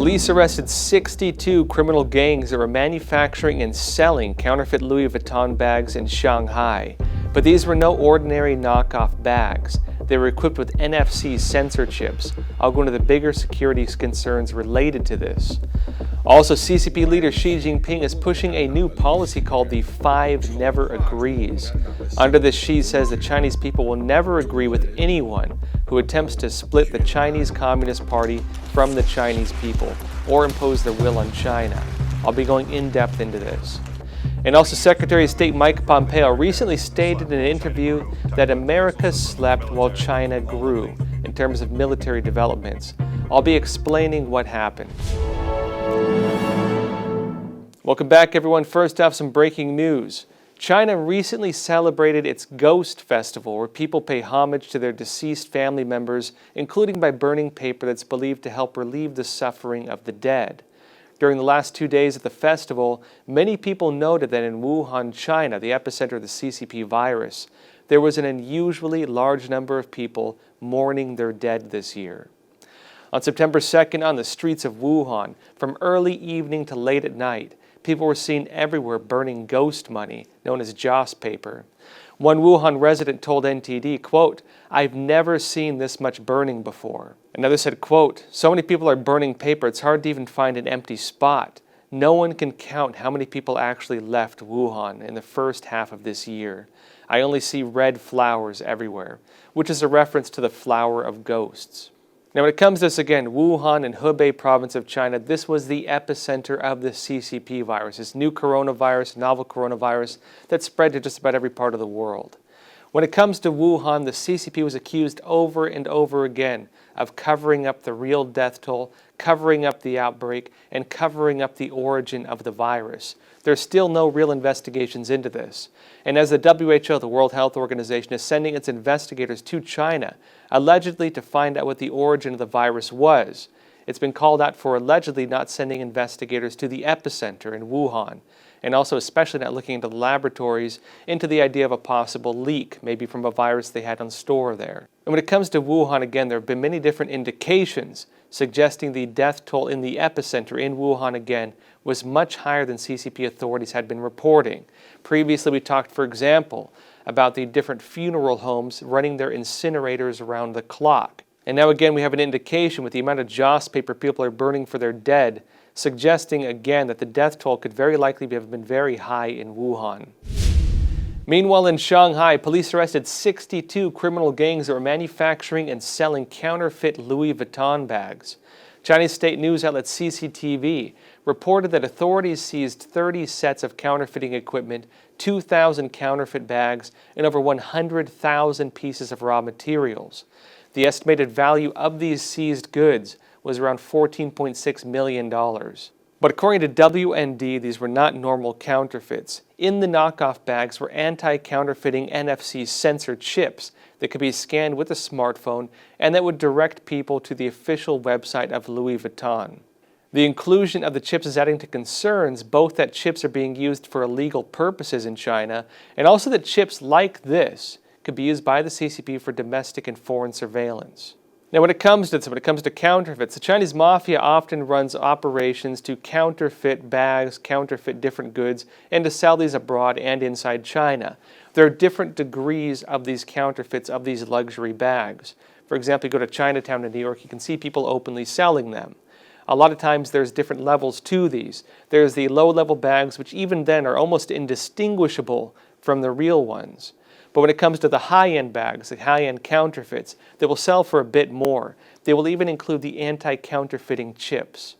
Police arrested 62 criminal gangs that were manufacturing and selling counterfeit Louis Vuitton bags in Shanghai. But these were no ordinary knockoff bags. They were equipped with NFC sensor chips. I'll go into the bigger security concerns related to this. Also, CCP leader XI Jinping is pushing a new policy called the 5 Never Agrees. Under this, Xi says the Chinese people will never agree with anyone who attempts to split the Chinese Communist Party from the Chinese people or impose their will on China. I'll be going in depth into this. And also, Secretary of State Mike Pompeo recently stated in an interview that America slept while China grew in terms of military developments. I'll be explaining what happened. Welcome back, everyone. First off, some breaking news. China recently celebrated its Ghost Festival, where people pay homage to their deceased family members, including by burning paper that's believed to help relieve the suffering of the dead. During the last 2 days of the festival, many people noted that in Wuhan, China, the epicenter of the CCP virus, there was an unusually large number of people mourning their dead this year. On September 2nd, on the streets of Wuhan, from early evening to late at night, people were seen everywhere burning ghost money, known as joss paper. One Wuhan resident told NTD, quote, "I've never seen this much burning before." Another said, quote, "So many people are burning paper, it's hard to even find an empty spot. No one can count how many people actually left Wuhan in the first half of this year. I only see red flowers everywhere," which is a reference to the flower of ghosts. Now, when it comes to this again, Wuhan and Hubei province of China, this was the epicenter of the CCP virus, this new coronavirus, novel coronavirus that spread to just about every part of the world. When it comes to Wuhan, the CCP was accused over and over again of covering up the real death toll, covering up the outbreak, and covering up the origin of the virus. There's still no real investigations into this. And as the WHO, the World Health Organization, is sending its investigators to China, allegedly to find out what the origin of the virus was, it's been called out for allegedly not sending investigators to the epicenter in Wuhan, and also especially not looking into the laboratories into the idea of a possible leak, maybe from a virus they had on store there. And when it comes to Wuhan, again, there have been many different indications suggesting the death toll in the epicenter in Wuhan, again, was much higher than CCP authorities had been reporting. Previously, we talked, for example, about the different funeral homes running their incinerators around the clock. And now again, we have an indication with the amount of joss paper people are burning for their dead, suggesting again that the death toll could very likely have been very high in Wuhan. Meanwhile, in Shanghai, police arrested 62 criminal gangs that were manufacturing and selling counterfeit Louis Vuitton bags. Chinese state news outlet CCTV reported that authorities seized 30 sets of counterfeiting equipment, 2,000 counterfeit bags, and over 100,000 pieces of raw materials. The estimated value of these seized goods was around $14.6 million. But according to WND, these were not normal counterfeits. In the knockoff bags were anti-counterfeiting NFC sensor chips that could be scanned with a smartphone and that would direct people to the official website of Louis Vuitton. The inclusion of the chips is adding to concerns both that chips are being used for illegal purposes in China and also that chips like this could be used by the CCP for domestic and foreign surveillance. Now, when it comes to counterfeits, the Chinese mafia often runs operations to counterfeit bags, counterfeit different goods, and to sell these abroad and inside China. There are different degrees of these counterfeits of these luxury bags. For example, you go to Chinatown in New York, you can see people openly selling them. A lot of times there's different levels to these. There's the low-level bags, which even then are almost indistinguishable from the real ones. But when it comes to the high-end bags, the high-end counterfeits, they will sell for a bit more. They will even include the anti-counterfeiting chips.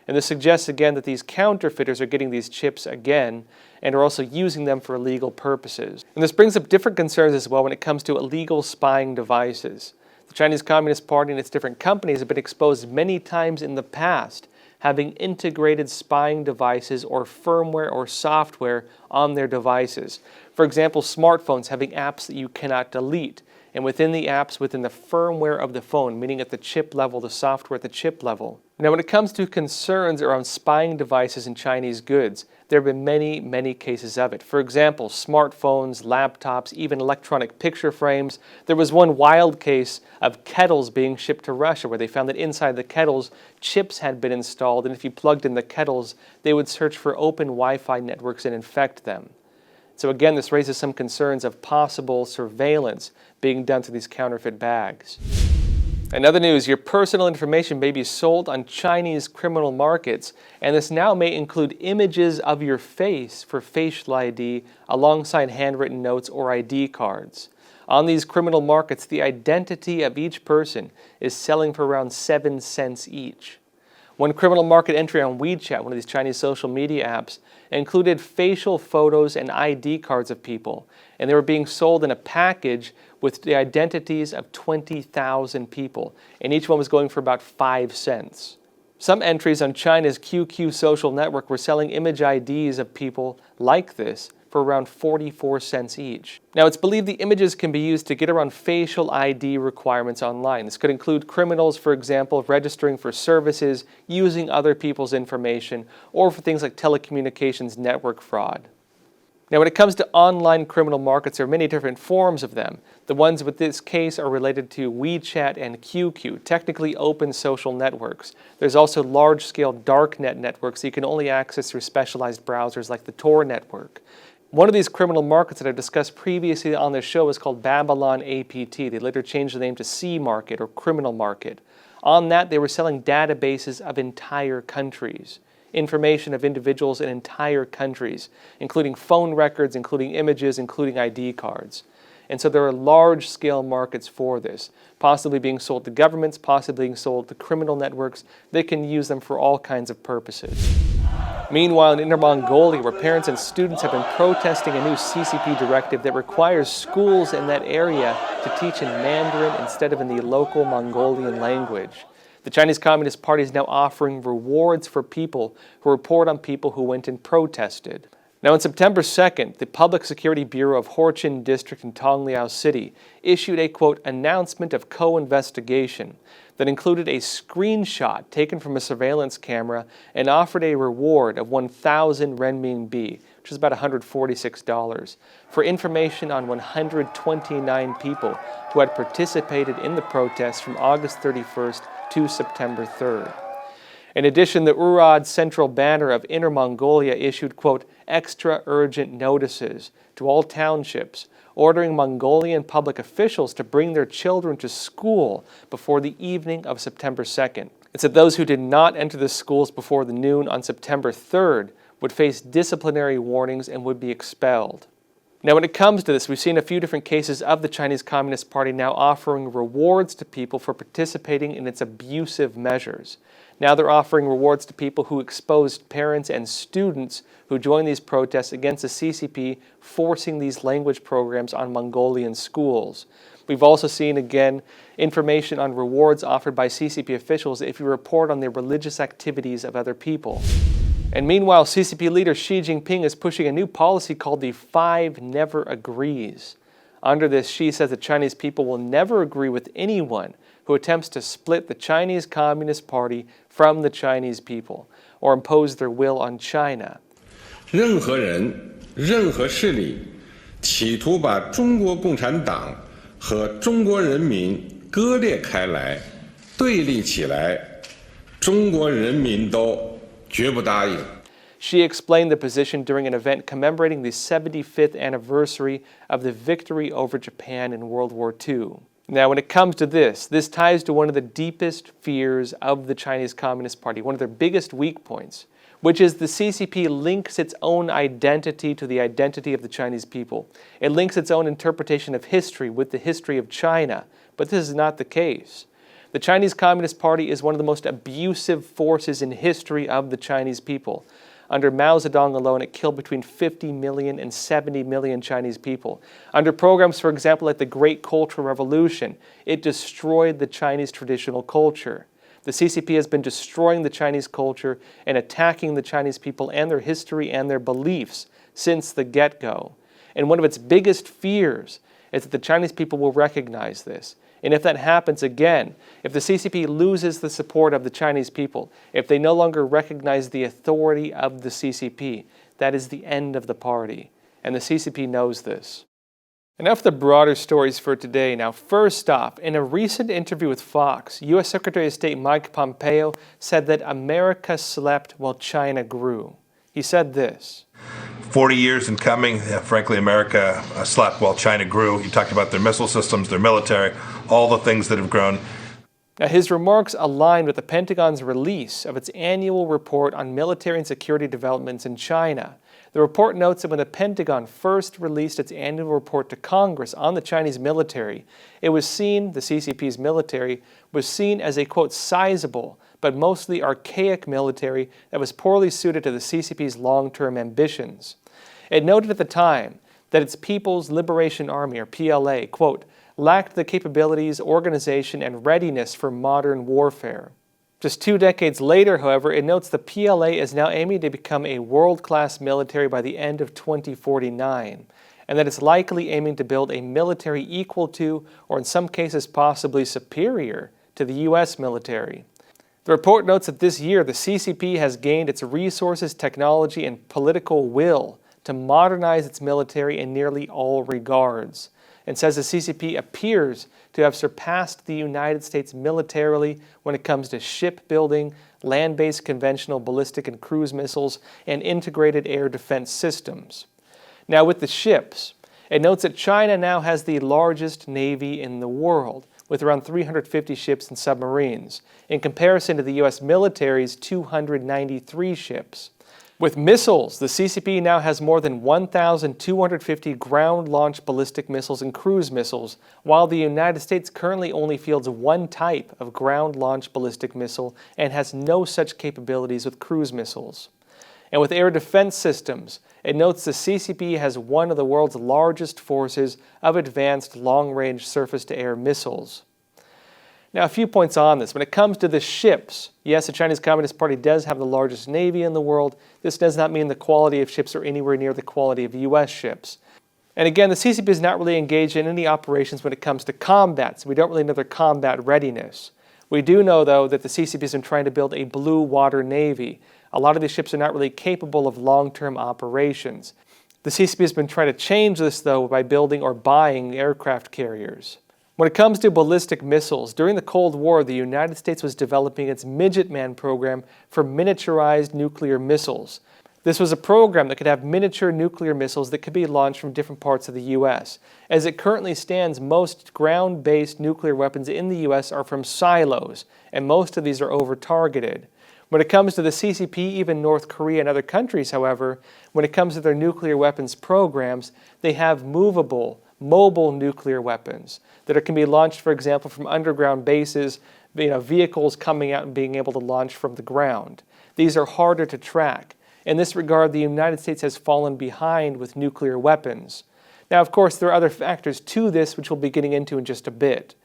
And this suggests again that these counterfeiters are getting these chips again and are also using them for illegal purposes. And this brings up different concerns as well when it comes to illegal spying devices. The Chinese Communist Party and its different companies have been exposed many times in the past having integrated spying devices or firmware or software on their devices. For example, smartphones having apps that you cannot delete. And within the apps, within the firmware of the phone, meaning at the chip level, the software at the chip level, Now, when it comes to concerns around spying devices in Chinese goods, there have been many, many cases of it. For example, smartphones, laptops, even electronic picture frames. There was one wild case of kettles being shipped to Russia where they found that inside the kettles, chips had been installed, and if you plugged in the kettles, they would search for open Wi-Fi networks and infect them. So again, this raises some concerns of possible surveillance being done through these counterfeit bags. In other news, your personal information may be sold on Chinese criminal markets, and this now may include images of your face for facial ID alongside handwritten notes or ID cards. On these criminal markets, the identity of each person is selling for around 7 cents each. One criminal market entry on WeChat, one of these Chinese social media apps, included facial photos and ID cards of people, and they were being sold in a package with the identities of 20,000 people, and each one was going for about 5 cents. Some entries on China's QQ social network were selling image IDs of people like this for around 44 cents each. Now, it's believed the images can be used to get around facial ID requirements online. This could include criminals, for example, registering for services, using other people's information, or for things like telecommunications network fraud. Now, when it comes to online criminal markets, there are many different forms of them. The ones with this case are related to WeChat and QQ, technically open social networks. There's also large-scale darknet networks that you can only access through specialized browsers like the Tor network. One of these criminal markets that I've discussed previously on this show is called Babylon APT. They later changed the name to C Market or Criminal Market. On that, they were selling databases of entire countries, information of individuals in entire countries, including phone records, including images, including ID cards. And so there are large-scale markets for this, possibly being sold to governments, possibly being sold to criminal networks. They can use them for all kinds of purposes. Meanwhile, in Inner Mongolia, where parents and students have been protesting a new CCP directive that requires schools in that area to teach in Mandarin instead of in the local Mongolian language. The Chinese Communist Party is now offering rewards for people who report on people who went and protested. Now, on September 2nd, the Public Security Bureau of Horchin District in Tongliao City issued a, quote, announcement of co-investigation that included a screenshot taken from a surveillance camera and offered a reward of 1,000 renminbi, which is about $146, for information on 129 people who had participated in the protests from August 31st to September 3rd. In addition, the Urad Central Banner of Inner Mongolia issued, quote, extra urgent notices to all townships, ordering Mongolian public officials to bring their children to school before the evening of September 2nd. It said those who did not enter the schools before the noon on September 3rd would face disciplinary warnings and would be expelled. Now, when it comes to this, we've seen a few different cases of the Chinese Communist Party now offering rewards to people for participating in its abusive measures. Now they're offering rewards to people who exposed parents and students who joined these protests against the CCP, forcing these language programs on Mongolian schools. We've also seen, again, information on rewards offered by CCP officials if you report on the religious activities of other people. And meanwhile, CCP leader XI Jinping is pushing a new policy called the 5 Never Agrees. Under this, Xi says the Chinese people will never agree with anyone who attempts to split the Chinese Communist Party from the Chinese people or impose their will on China. 任何人、任何势力企图把中国共产党和中国人民割裂开来、对立起来，中国人民都绝不答应。 She explained the position during an event commemorating the 75th anniversary of the victory over Japan in World War II. Now, when it comes to this ties to one of the deepest fears of the Chinese Communist Party, one of their biggest weak points, which is the CCP links its own identity to the identity of the Chinese people. It links its own interpretation of history with the history of China, but this is not the case. The Chinese Communist Party is one of the most abusive forces in history of the Chinese people. Under Mao Zedong alone, it killed between 50 million and 70 million Chinese people. Under programs, for example, like the Great Cultural Revolution, it destroyed the Chinese traditional culture. The CCP has been destroying the Chinese culture and attacking the Chinese people and their history and their beliefs since the get-go. And one of its biggest fears is that the Chinese people will recognize this. And if that happens again, if the CCP loses the support of the Chinese people, if they no longer recognize the authority of the CCP, that is the end of the party. And the CCP knows this. Enough of the broader stories for today. Now, first off, in a recent interview with Fox, U.S. Secretary of State Mike Pompeo said that America slept while China grew. He said this. 40 years in coming, frankly, America slept while China grew. He talked about their missile systems, their military, all the things that have grown. Now, his remarks aligned with the Pentagon's release of its annual report on military and security developments in China. The report notes that when the Pentagon first released its annual report to Congress on the Chinese military, it was seen, the CCP's military, was seen as a, quote, sizable but mostly archaic military that was poorly suited to the CCP's long-term ambitions. It noted at the time that its People's Liberation Army, or PLA, quote, lacked the capabilities, organization, and readiness for modern warfare. Just 2 decades later, however, it notes the PLA is now aiming to become a world-class military by the end of 2049, and that it's likely aiming to build a military equal to, or in some cases possibly superior, to the U.S. military. The report notes that this year the CCP has gained its resources, technology, and political will to modernize its military in nearly all regards, and says the CCP appears to have surpassed the United States militarily when it comes to shipbuilding, land-based conventional ballistic and cruise missiles, and integrated air defense systems. Now with the ships, it notes that China now has the largest navy in the world, with around 350 ships and submarines, in comparison to the U.S. military's 293 ships. With missiles, the CCP now has more than 1,250 ground-launched ballistic missiles and cruise missiles, while the United States currently only fields one type of ground-launched ballistic missile and has no such capabilities with cruise missiles. And with air defense systems, it notes the CCP has one of the world's largest forces of advanced long-range surface-to-air missiles. Now, a few points on this. When it comes to the ships, yes, the Chinese Communist Party does have the largest navy in the world. This does not mean the quality of ships are anywhere near the quality of U.S. ships. And again, the CCP is not really engaged in any operations when it comes to combat, so we don't really know their combat readiness. We do know, though, that the CCP has been trying to build a blue water navy. A lot of these ships are not really capable of long-term operations. The CCP has been trying to change this, though, by building or buying aircraft carriers. When it comes to ballistic missiles, during the Cold War, the United States was developing its Midget Man program for miniaturized nuclear missiles. This was a program that could have miniature nuclear missiles that could be launched from different parts of the U.S. As it currently stands, most ground-based nuclear weapons in the U.S. are from silos, and most of these are over-targeted. When it comes to the CCP, even North Korea and other countries, however, when it comes to their nuclear weapons programs, they have mobile nuclear weapons that can be launched, for example, from underground bases, vehicles coming out and being able to launch from the ground. These are harder to track. In this regard, the United States has fallen behind with nuclear weapons. Now, of course, there are other factors to this, which we'll be getting into in just a bit.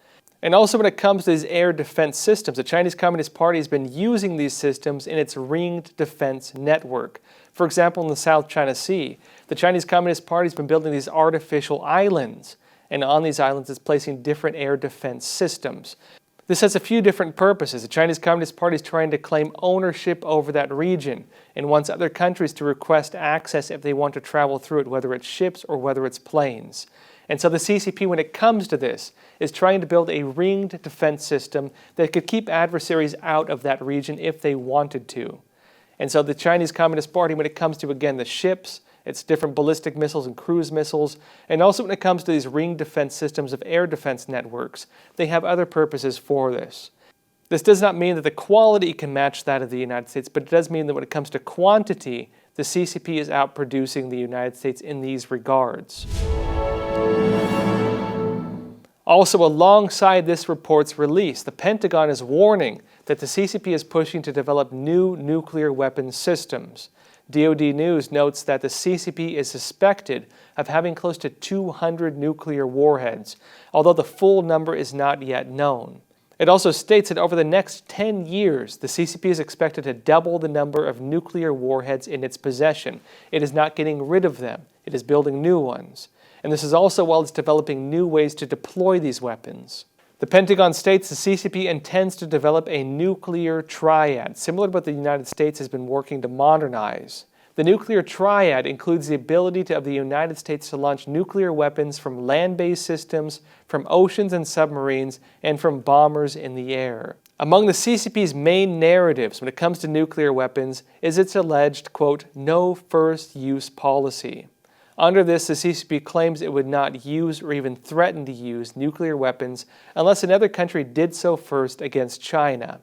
And also when it comes to these air defense systems, the Chinese Communist Party has been using these systems in its ringed defense network. For example, in the South China Sea, the Chinese Communist Party has been building these artificial islands, and on these islands it's placing different air defense systems. This has a few different purposes. The Chinese Communist Party is trying to claim ownership over that region and wants other countries to request access if they want to travel through it, whether it's ships or whether it's planes. And so the CCP, when it comes to this, is trying to build a ringed defense system that could keep adversaries out of that region if they wanted to. And so the Chinese Communist Party, when it comes to, again, the ships, its different ballistic missiles and cruise missiles, and also when it comes to these ringed defense systems of air defense networks, they have other purposes for this. This does not mean that the quality can match that of the United States, but it does mean that when it comes to quantity, the CCP is outproducing the United States in these regards. Also, alongside this report's release, the Pentagon is warning that the CCP is pushing to develop new nuclear weapons systems. DoD News notes that the CCP is suspected of having close to 200 nuclear warheads, although the full number is not yet known. It also states that over the next 10 years, the CCP is expected to double the number of nuclear warheads in its possession. It is not getting rid of them. It is building new ones. and this is also while it's developing new ways to deploy these weapons. The Pentagon states the CCP intends to develop a nuclear triad, similar to what the United States has been working to modernize. The nuclear triad includes the ability of the United States to launch nuclear weapons from land-based systems, from oceans and submarines, and from bombers in the air. Among the CCP's main narratives when it comes to nuclear weapons is its alleged, quote, no first use policy. Under this, the CCP claims it would not use or even threaten to use nuclear weapons unless another country did so first against China.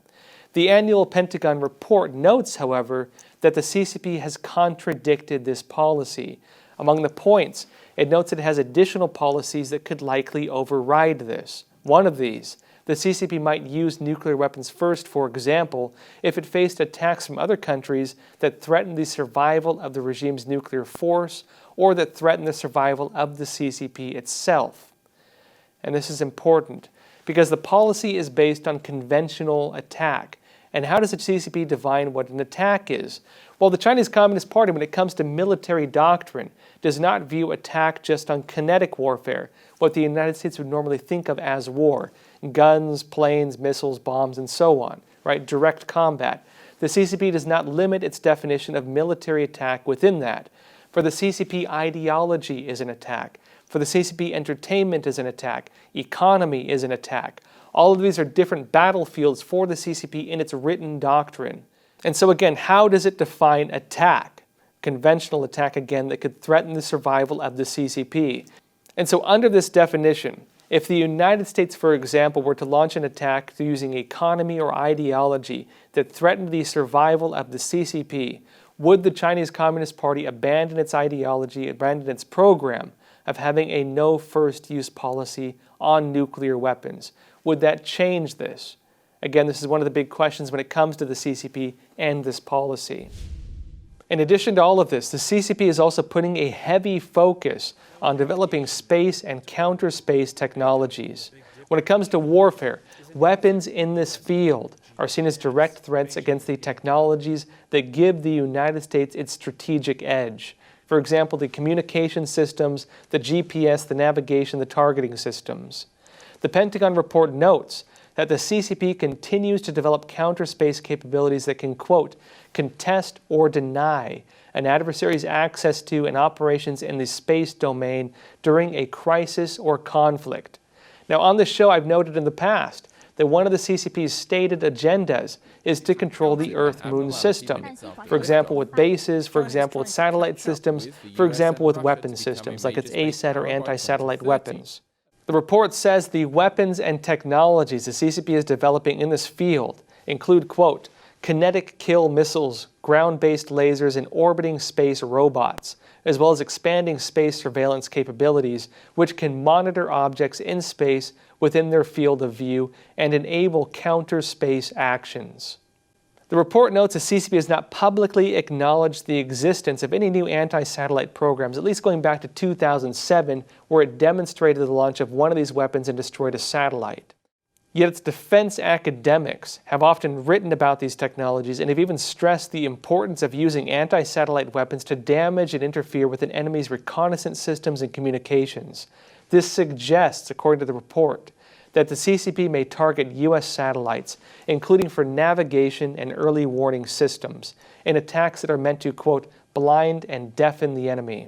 The annual Pentagon report notes, however, that the CCP has contradicted this policy. Among the points, it notes it has additional policies that could likely override this. One of these, the CCP might use nuclear weapons first, for example, if it faced attacks from other countries that threatened the survival of the regime's nuclear force or that threatened the survival of the CCP itself. And this is important because the policy is based on conventional attack. And how does the CCP define what an attack is? Well, the Chinese Communist Party, when it comes to military doctrine, does not view attack just on kinetic warfare, what the United States would normally think of as war. Guns, planes, missiles, bombs, and so on, right? Direct combat. The CCP does not limit its definition of military attack within that. For the CCP, ideology is an attack. For the CCP, entertainment is an attack. Economy is an attack. All of these are different battlefields for the CCP in its written doctrine. And so again, how does it define attack? Conventional attack, again, that could threaten the survival of the CCP. And so under this definition, if the United States, for example, were to launch an attack using economy or ideology that threatened the survival of the CCP, would the Chinese Communist Party abandon its ideology, abandon its program of having a no first use policy on nuclear weapons? Would that change this? Again, this is one of the big questions when it comes to the CCP and this policy. In addition to all of this, the CCP is also putting a heavy focus on developing space and counter-space technologies. When it comes to warfare, weapons in this field are seen as direct threats against the technologies that give the United States its strategic edge. For example, the communication systems, the GPS, the navigation, the targeting systems. The Pentagon report notes that the CCP continues to develop counter-space capabilities that can, quote, contest or deny an adversary's access to and operations in the space domain during a crisis or conflict. Now, on this show, I've noted in the past that one of the CCP's stated agendas is to control the Earth-Moon system. For example, with bases, for example, with satellite systems, for example, with weapon systems, like its ASAT or anti-satellite weapons. The report says the weapons and technologies the CCP is developing in this field include, quote, kinetic kill missiles, ground-based lasers, and orbiting space robots, as well as expanding space surveillance capabilities, which can monitor objects in space within their field of view and enable counter-space actions. The report notes the CCP has not publicly acknowledged the existence of any new anti-satellite programs, at least going back to 2007, where it demonstrated the launch of one of these weapons and destroyed a satellite. Yet its defense academics have often written about these technologies and have even stressed the importance of using anti-satellite weapons to damage and interfere with an enemy's reconnaissance systems and communications. This suggests, according to the report, that the CCP may target U.S. satellites, including for navigation and early warning systems, in attacks that are meant to, quote, blind and deafen the enemy.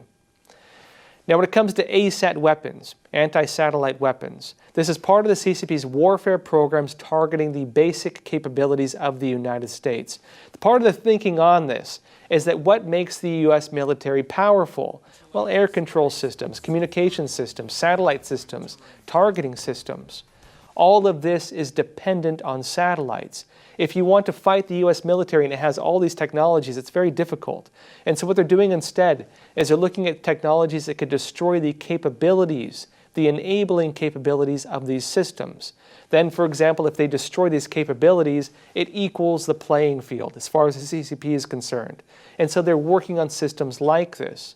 Now, when it comes to ASAT weapons, anti-satellite weapons, this is part of the CCP's warfare programs targeting the basic capabilities of the United States. Part of the thinking on this is that what makes the U.S. military powerful? Well, air control systems, communication systems, satellite systems, targeting systems. All of this is dependent on satellites. If you want to fight the U.S. military and it has all these technologies, it's very difficult. And so what they're doing instead is they're looking at technologies that could destroy the capabilities, the enabling capabilities of these systems. Then, for example, if they destroy these capabilities, it equals the playing field as far as the CCP is concerned. And so they're working on systems like this.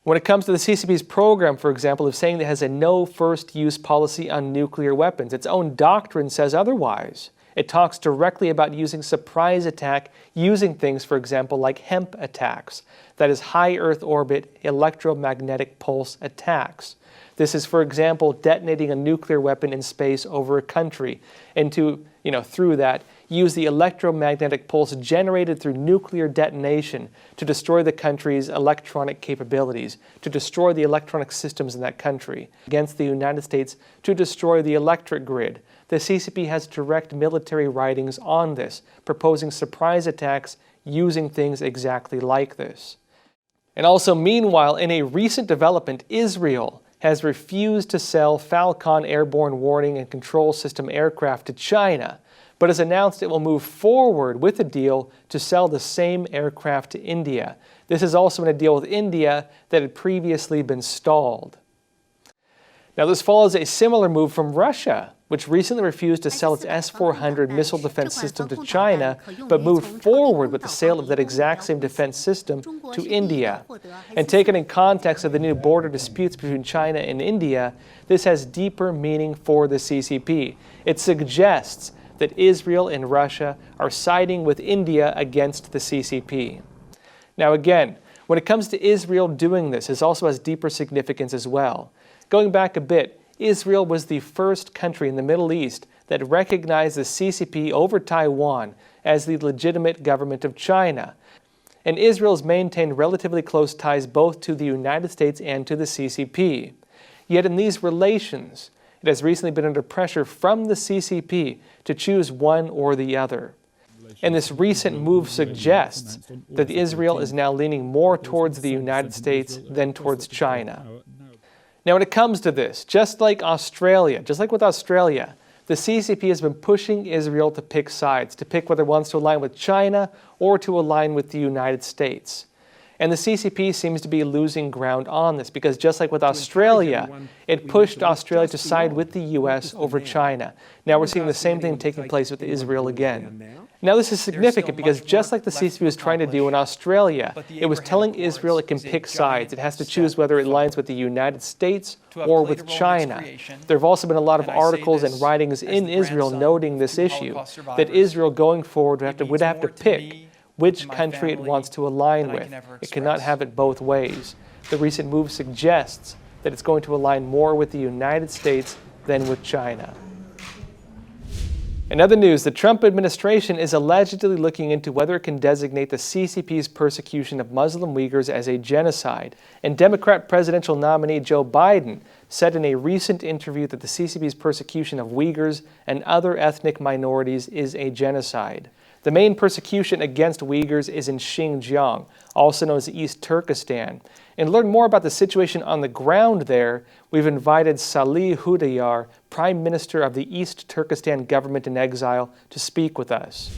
When it comes to the CCP's program, for example, of saying it has a no first use policy on nuclear weapons, its own doctrine says otherwise. It talks directly about using surprise attack, using things, for example, like hemp attacks, that is high Earth orbit electromagnetic pulse attacks. This is, for example, detonating a nuclear weapon in space over a country, and to, through that, use the electromagnetic pulse generated through nuclear detonation to destroy the country's electronic capabilities, to destroy the electronic systems in that country, against the United States to destroy the electric grid. The CCP has direct military writings on this, proposing surprise attacks using things exactly like this. And also, meanwhile, in a recent development, Israel has refused to sell Falcon airborne warning and control system aircraft to China, but has announced it will move forward with a deal to sell the same aircraft to India. This is also in a deal with India that had previously been stalled. Now, this follows a similar move from Russia, which recently refused to sell its S-400 missile defense system to China, but moved forward with the sale of that exact same defense system to India. And taken in context of the new border disputes between China and India, this has deeper meaning for the CCP. It suggests that Israel and Russia are siding with India against the CCP. Now again, when it comes to Israel doing this, it also has deeper significance as well. Going back a bit, Israel was the first country in the Middle East that recognized the CCP over Taiwan as the legitimate government of China. And Israel has maintained relatively close ties both to the United States and to the CCP. Yet in these relations, it has recently been under pressure from the CCP to choose one or the other. And this recent move suggests that Israel is now leaning more towards the United States than towards China. Now, when it comes to this, just like with Australia, the CCP has been pushing Israel to pick sides, to pick whether it wants to align with China or to align with the United States. And the CCP seems to be losing ground on this because just like with Australia, it pushed Australia to side with the US over China. Now we're seeing the same thing taking place with Israel again. Now this is significant because just like the CCP was trying to do in Australia, it was telling Israel it can pick sides. It has to choose whether it aligns with the United States or with China. There have also been a lot of articles and writings in Israel noting this issue, that Israel going forward would have to pick which country it wants to align with. It cannot have it both ways. The recent move suggests that it's going to align more with the United States than with China. In other news, the Trump administration is allegedly looking into whether it can designate the CCP's persecution of Muslim Uyghurs as a genocide. And Democrat presidential nominee Joe Biden said in a recent interview that the CCP's persecution of Uyghurs and other ethnic minorities is a genocide. The main persecution against Uyghurs is in Xinjiang, also known as East Turkestan. And to learn more about the situation on the ground there, we've invited Salih Hudayar, Prime Minister of the East Turkestan government in exile, to speak with us.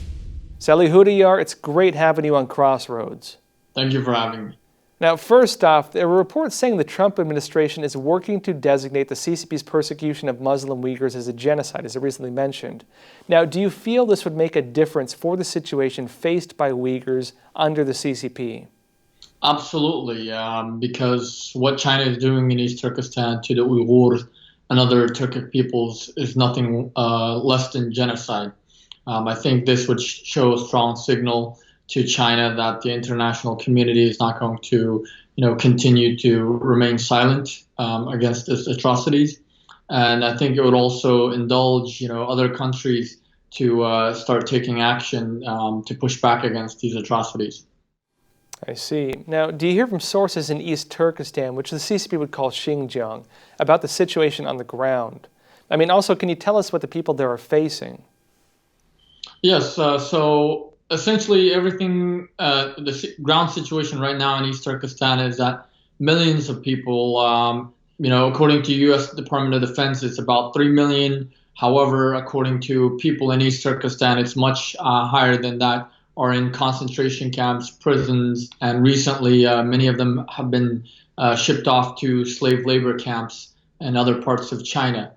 Salih Hudayar, it's great having you on Crossroads. Thank you for having me. Now, first off, there were reports saying the Trump administration is working to designate the CCP's persecution of Muslim Uyghurs as a genocide, as I recently mentioned. Now, do you feel this would make a difference for the situation faced by Uyghurs under the CCP? Absolutely, because what China is doing in East Turkestan to the Uyghurs and other Turkic peoples is nothing less than genocide. I think this would show a strong signal to China that the international community is not going to, continue to remain silent against these atrocities. And I think it would also indulge, other countries to start taking action to push back against these atrocities. I see. Now, do you hear from sources in East Turkestan, which the CCP would call Xinjiang, about the situation on the ground? I mean, also, can you tell us what the people there are facing? Yes, so essentially everything, the ground situation right now in East Turkestan is that millions of people, according to U.S. Department of Defense, it's about 3 million. However, according to people in East Turkestan, it's much higher than that, are in concentration camps, prisons, and recently many of them have been shipped off to slave labor camps in other parts of China.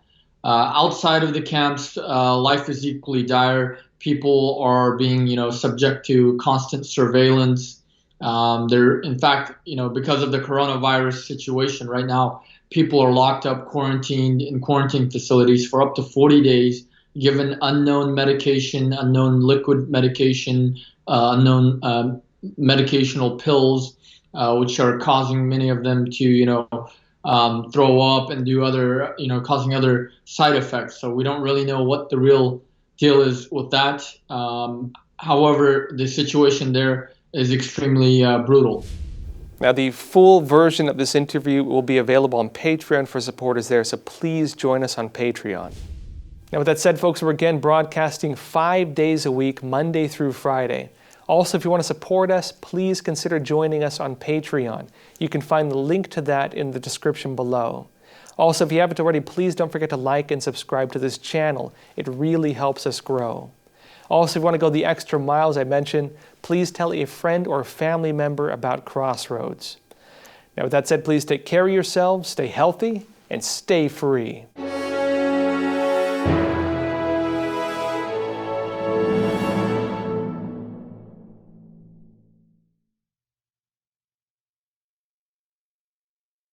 Outside of the camps, life is equally dire. People are being, subject to constant surveillance. They're, in fact, because of the coronavirus situation right now, people are locked up, quarantined in quarantine facilities for up to 40 days, given unknown medication, unknown liquid medication, unknown medicational pills, which are causing many of them to, throw up and do other, causing other side effects. So we don't really know what the real deal is with that. However, the situation there is extremely brutal. Now, the full version of this interview will be available on Patreon for supporters there, so please join us on Patreon. Now, with that said, folks, we're again broadcasting 5 days a week, Monday through Friday. Also, if you want to support us, please consider joining us on Patreon. You can find the link to that in the description below. Also, if you haven't already, please don't forget to like and subscribe to this channel. It really helps us grow. Also, if you want to go the extra mile, as I mentioned, please tell a friend or family member about Crossroads. Now, with that said, please take care of yourselves, stay healthy, and stay free.